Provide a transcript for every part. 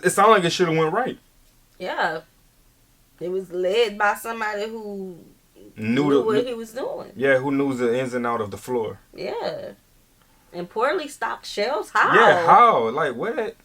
it sounded like it should have went right. Yeah. It was led by somebody who knew what he was doing. Yeah, who knew the ins and out of the floor. Yeah. And poorly stocked shelves? How? Yeah, how? Like, what?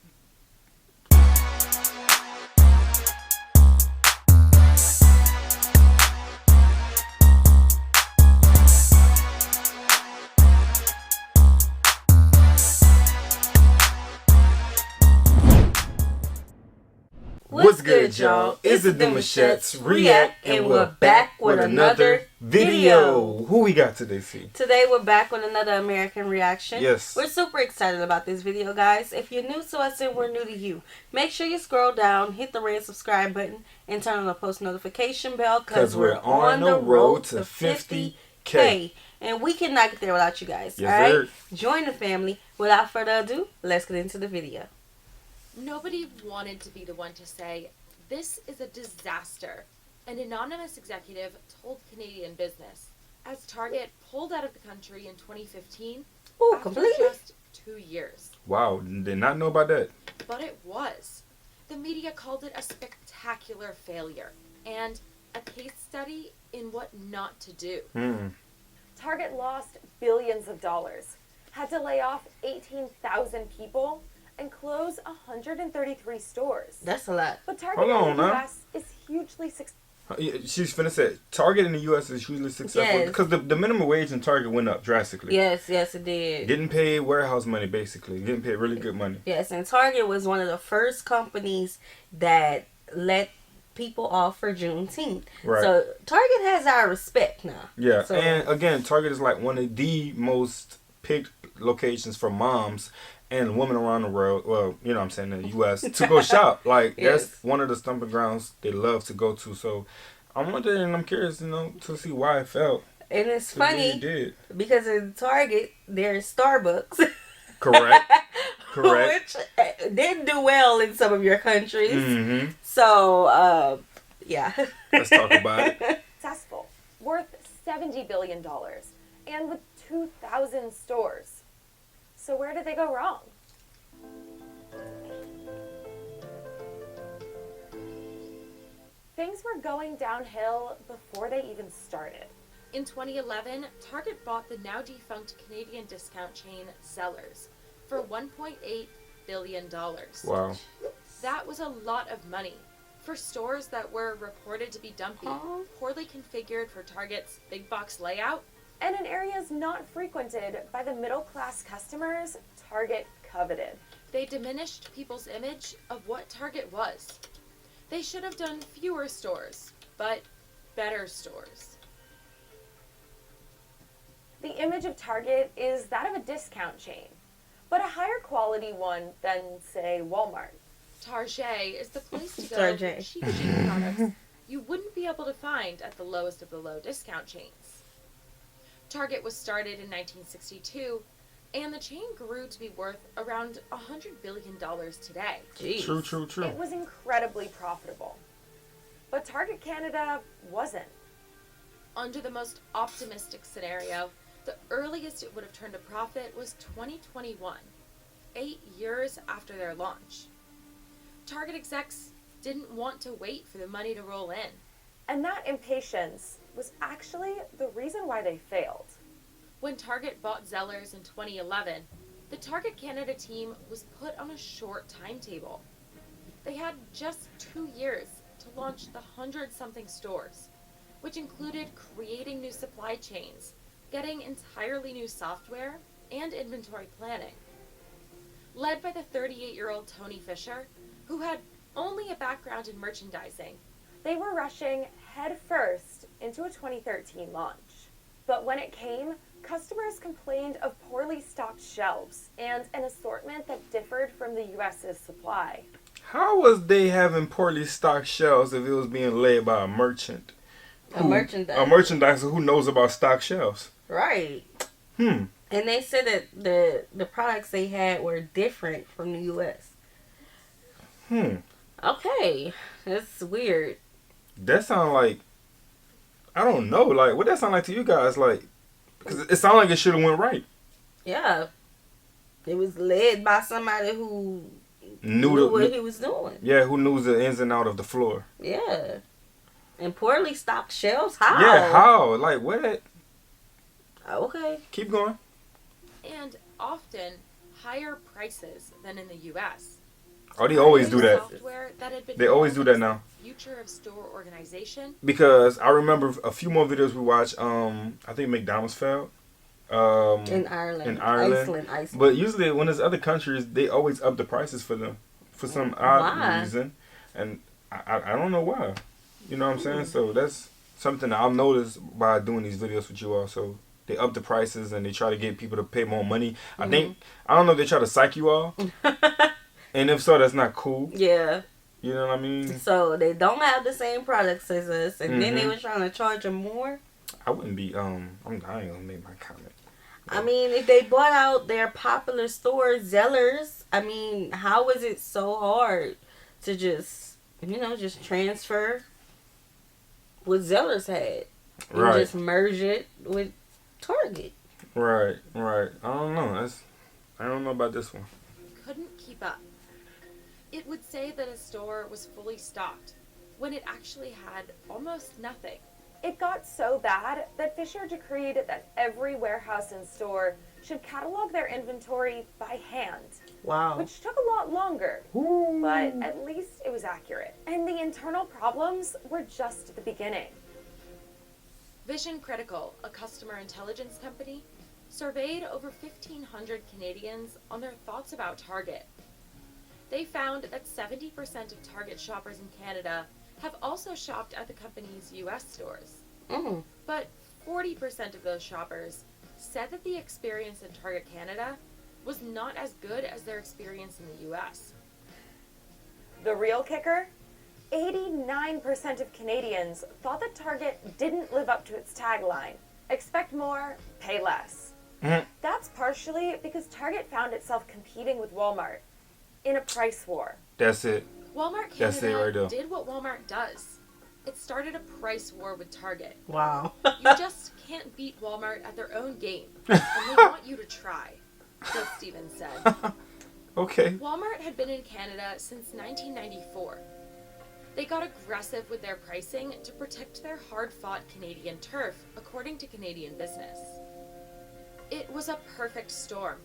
What's good, y'all? It's the Demouchets React, and we're back with another video. Who we got today, C? Today we're back with another American reaction. Yes. We're super excited about this video, guys. If you're new to us and we're new to you, make sure you scroll down, hit the red subscribe button, and turn on the post notification bell because we're on the road to 50K. And we cannot get there without you guys. Yes, all right? sir. Join the family. Without further ado, let's get into the video. Nobody wanted to be the one to say, "This is a disaster," an anonymous executive told Canadian Business as Target pulled out of the country in 2015 after Completely? just 2 years. Wow, did not know about that. But it was. The media called it a spectacular failure and a case study in what not to do. Target lost billions of dollars, had to lay off 18,000 people, and close 133 stores. That's a lot. But Target in the U.S. is hugely successful. She's finna say Target in the U.S. is hugely successful because the minimum wage in Target went up drastically. Yes, it did. Getting paid warehouse money, basically. Getting paid really good money. Yes, and Target was one of the first companies that let people off for Juneteenth. Right. So Target has our respect now. Yeah, So, and again, Target is like one of the most picked locations for moms and women around the world, well, you know what I'm saying, in the U.S., to go shop. Like, Yes. That's one of the stomping grounds they love to go to. So, I'm wondering, and I'm curious, to see why it fell. and it's The way funny it did. because in Target there's Starbucks. Correct. Which didn't do well in some of your countries. Mm-hmm. So, yeah. Let's talk about it. Successful, worth $70 billion, and with 2,000 stores. So where did they go wrong? Things were going downhill before they even started. In 2011, Target bought the now defunct Canadian discount chain Zellers for $1.8 billion. Wow. That was a lot of money for stores that were reported to be dumpy, poorly configured for Target's big box layout, And in areas not frequented by the middle-class customers Target coveted. They diminished people's image of what Target was. They should have done fewer stores, but better stores. The image of Target is that of a discount chain, but a higher quality one than, say, Walmart. Target is the place to go Target. for cheap products you wouldn't be able to find at the lowest of the low discount chains. Target was started in 1962, and the chain grew to be worth around $100 billion today. Jeez. True. It was incredibly profitable. But Target Canada wasn't. Under the most optimistic scenario, the earliest it would have turned a profit was 2021, 8 years after their launch. Target execs didn't want to wait for the money to roll in. And that impatience was actually the reason why they failed. When Target bought Zellers in 2011, the Target Canada team was put on a short timetable. They had just 2 years to launch the 100-something stores, which included creating new supply chains, getting entirely new software, and inventory planning. Led by the 38-year-old Tony Fisher, who had only a background in merchandising, They were rushing headfirst into a 2013 launch. But when it came, customers complained of poorly stocked shelves and an assortment that differed from the U.S.'s supply. How was they having poorly stocked shelves if it was being led by a merchant? A merchandiser. A merchandiser who knows about stock shelves. Right. And they said that the products they had were different from the U.S. Okay. That's weird. That sound like, I don't know, like, what that sound like to you guys? Like, because it sounded like it should have went right. Yeah. It was led by somebody who knew what he was doing. Yeah, who knew the ins and out of the floor. Yeah. And poorly stocked shelves? How? Yeah, how? Like, what? Okay. Keep going. And often higher prices than in the U.S. Oh, they always do that. Software that had been They always do that now. Future of store organization. Because I remember a few more videos we watched. I think McDonald's failed. In Ireland. Iceland. But usually when there's other countries, they always up the prices for them for some odd reason, and I don't know why. You know what I'm saying? So that's something that I've noticed by doing these videos with you all. So they up the prices and they try to get people to pay more money. I don't know if they try to psych you all. And if so, that's not cool. Yeah. You know what I mean? So they don't have the same products as us, and then they were trying to charge them more. I wouldn't be. I ain't gonna make my comment. I mean, if they bought out their popular store, Zellers, I mean, how was it so hard to just transfer what Zellers had and just merge it with Target? Right. I don't know. I don't know about this one. Couldn't keep up. It would say that a store was fully stocked when it actually had almost nothing. It got so bad that Fisher decreed that every warehouse and store should catalog their inventory by hand. Wow. Which took a lot longer, but at least it was accurate. And the internal problems were just the beginning. Vision Critical, a customer intelligence company, surveyed over 1,500 Canadians on their thoughts about Target. They found that 70% of Target shoppers in Canada have also shopped at the company's U.S. stores. But 40% of those shoppers said that the experience in Target Canada was not as good as their experience in the U.S. The real kicker? 89% of Canadians thought that Target didn't live up to its tagline, expect more, pay less. That's partially because Target found itself competing with Walmart in a price war. That's it. Walmart Canada did what Walmart does. It started a price war with Target. Wow. You just can't beat Walmart at their own game, and they want you to try, Bill Stevens said. Okay. Walmart had been in Canada since 1994. They got aggressive with their pricing to protect their hard-fought Canadian turf, according to Canadian Business. It was a perfect storm.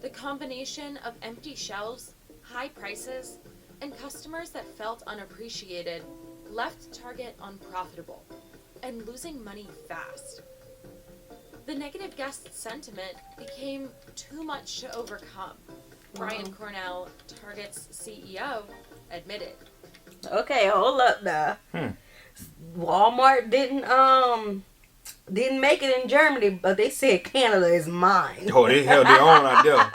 The combination of empty shelves, high prices, and customers that felt unappreciated left Target unprofitable and losing money fast. The negative guest sentiment became too much to overcome. Brian Cornell, Target's CEO, admitted. Okay, hold up now. Walmart didn't make it in Germany, but they said Canada is mine. Oh, they held their own out there.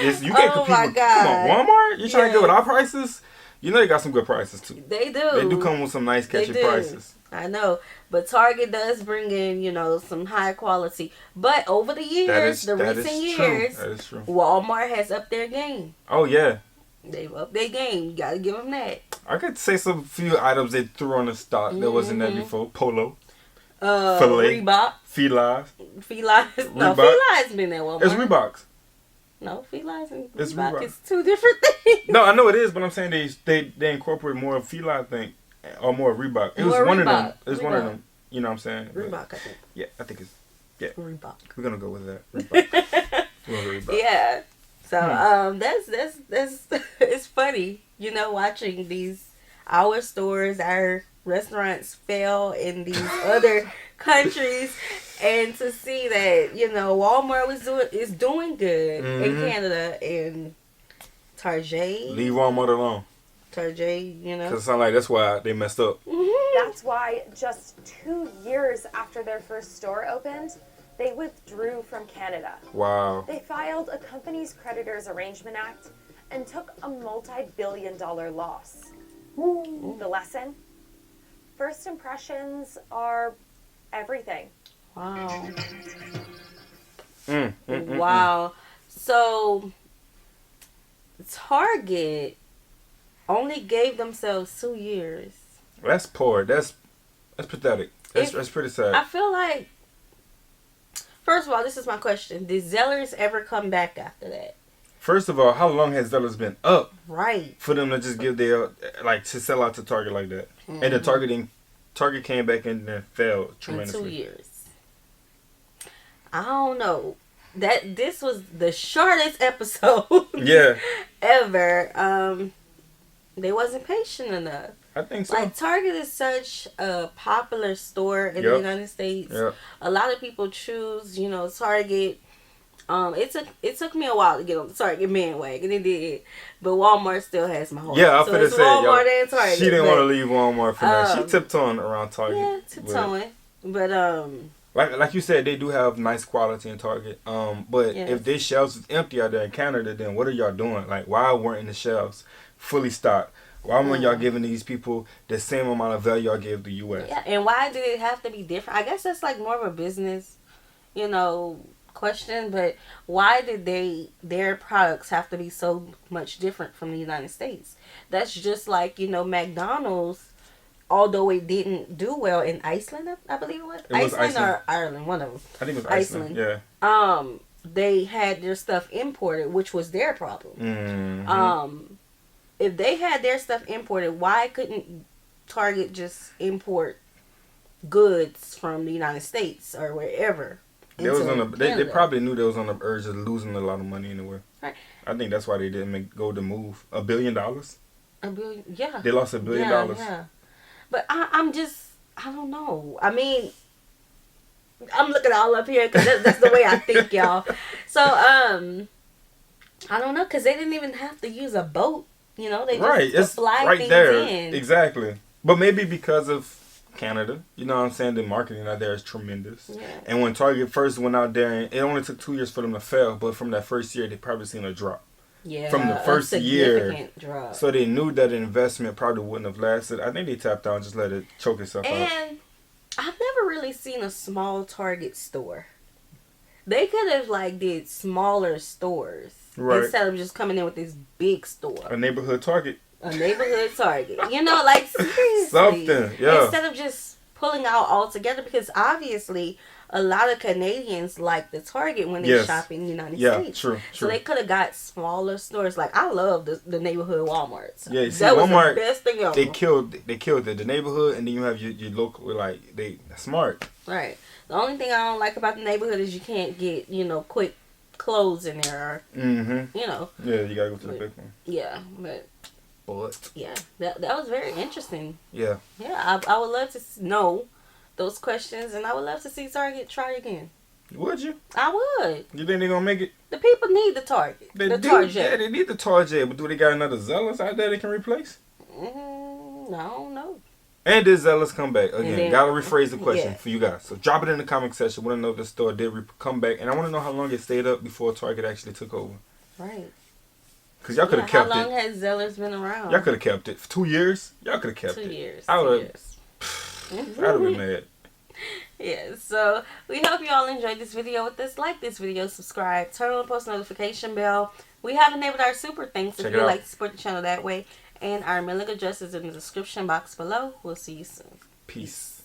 You can't compete with. Come on, Walmart. You trying to get with our prices? You know they got some good prices too. They do. They do come with some nice catchy prices. I know, but Target does bring in, some high quality. But over the years, recent years, that is true. Walmart has upped their game. Oh yeah. They've upped their game. You gotta give them that. I could say some few items they threw on the stock that wasn't there before. Polo. Filet. Reebok. Felines. No, Felines been there Walmart. It's Reeboks. No, Felines and it's Reebok. It's two different things. No, I know it is, but I'm saying they incorporate more Feline thing or more Reebok. It was one of them. It was one of them. You know what I'm saying? Reebok, I think. Yeah, I think it's Reebok. We're gonna go with that. Reebok. Reebok. Yeah. So that's it's funny, watching our stores, our restaurants fail in these other countries, and to see that Walmart is doing good in Canada, and Target. Leave Walmart alone. Target, Because it sounds like that's why they messed up. That's why just 2 years after their first store opened, they withdrew from Canada. Wow. They filed a Companies Creditors Arrangement Act and took a multi-billion-dollar loss. The lesson? First impressions are everything. Wow. Wow. So, Target only gave themselves 2 years. That's poor. That's pathetic. That's pretty sad. I feel like, first of all, this is my question. Did Zellers ever come back after that? First of all, how long has Zellers been up? Right. For them to just give their, like, to sell out to Target like that. Mm-hmm. And the Target came back and then fell tremendously. In 2 years. I don't know. This was the shortest episode ever. They wasn't patient enough. I think so. Like, Target is such a popular store in the United States. Yep. A lot of people choose, Target. It took me a while to get on the Target bandwagon. It did, but Walmart still has my heart. Yeah, I was gonna say, Walmart and Target. She didn't want to leave Walmart for that. She tiptoeing around Target. Yeah, tiptoeing. But like you said, they do have nice quality in Target. But if their shelves is empty out there in Canada, then what are y'all doing? Like, why weren't the shelves fully stocked? Why weren't y'all giving these people the same amount of value y'all gave the U.S.? Yeah, and why did it have to be different? I guess that's like more of a business, question. But why did their products have to be so much different from the United States? That's just like, McDonald's, although it didn't do well in Iceland, I believe it was. Iceland or Ireland, one of them. I think it was Iceland. Yeah. They had their stuff imported, which was their problem. Mm-hmm. If they had their stuff imported, why couldn't Target just import goods from the United States or wherever? They probably knew they was on the verge of losing a lot of money anyway. Right. I think that's why they didn't go the move. $1 billion? $1 billion, yeah. They lost $1 billion. Yeah. But I don't know. I mean, I'm looking all up here because that's the way I think, y'all. So, I don't know, because they didn't even have to use a boat. They just fly right things there. in. Exactly. But maybe because of Canada, you know what I'm saying? The marketing out there is tremendous. Yeah. And when Target first went out there, it only took 2 years for them to fail, but from that first year, they probably seen a drop. Yeah. From the first year. Drop. So they knew that investment probably wouldn't have lasted. I think they tapped out and just let it choke itself out. And I've never really seen a small Target store. They could have did smaller stores. Right. Instead of just coming in with this big store. A neighborhood Target. Seriously. Something, yeah. Instead of just pulling out all together, because obviously a lot of Canadians like the Target when they shop in the United States. True. So they could have got smaller stores. Like, I love the neighborhood Walmarts. Yeah, see, that was Walmart, the best thing ever. They killed the neighborhood, and then you have your local, they smart. Right. The only thing I don't like about the neighborhood is you can't get, quick clothes in there. Mm-hmm. Yeah, you gotta go to the big one. Yeah, but yeah, that was very interesting. Yeah. Yeah, I would love to know those questions, and I would love to see Target try again. Would you? I would. You think they're gonna make it? The people need the Target. Target. Yeah, they need the Target, but do they got another Zellers out there they can replace? I don't know. And did Zellers come back again? Gotta rephrase the question for you guys. So drop it in the comment section. Want to know if the store did come back, and I want to know how long it stayed up before Target actually took over. Right. Because y'all could have kept it. How long has Zellers been around? Y'all could have kept it. For 2 years? Y'all could have kept it. 2 years. I would have been mad. Yeah, so we hope you all enjoyed this video with us. Like this video, subscribe, turn on the post notification bell. We have enabled our super thanks if you'd like to support the channel that way. And our mailing address is in the description box below. We'll see you soon. Peace.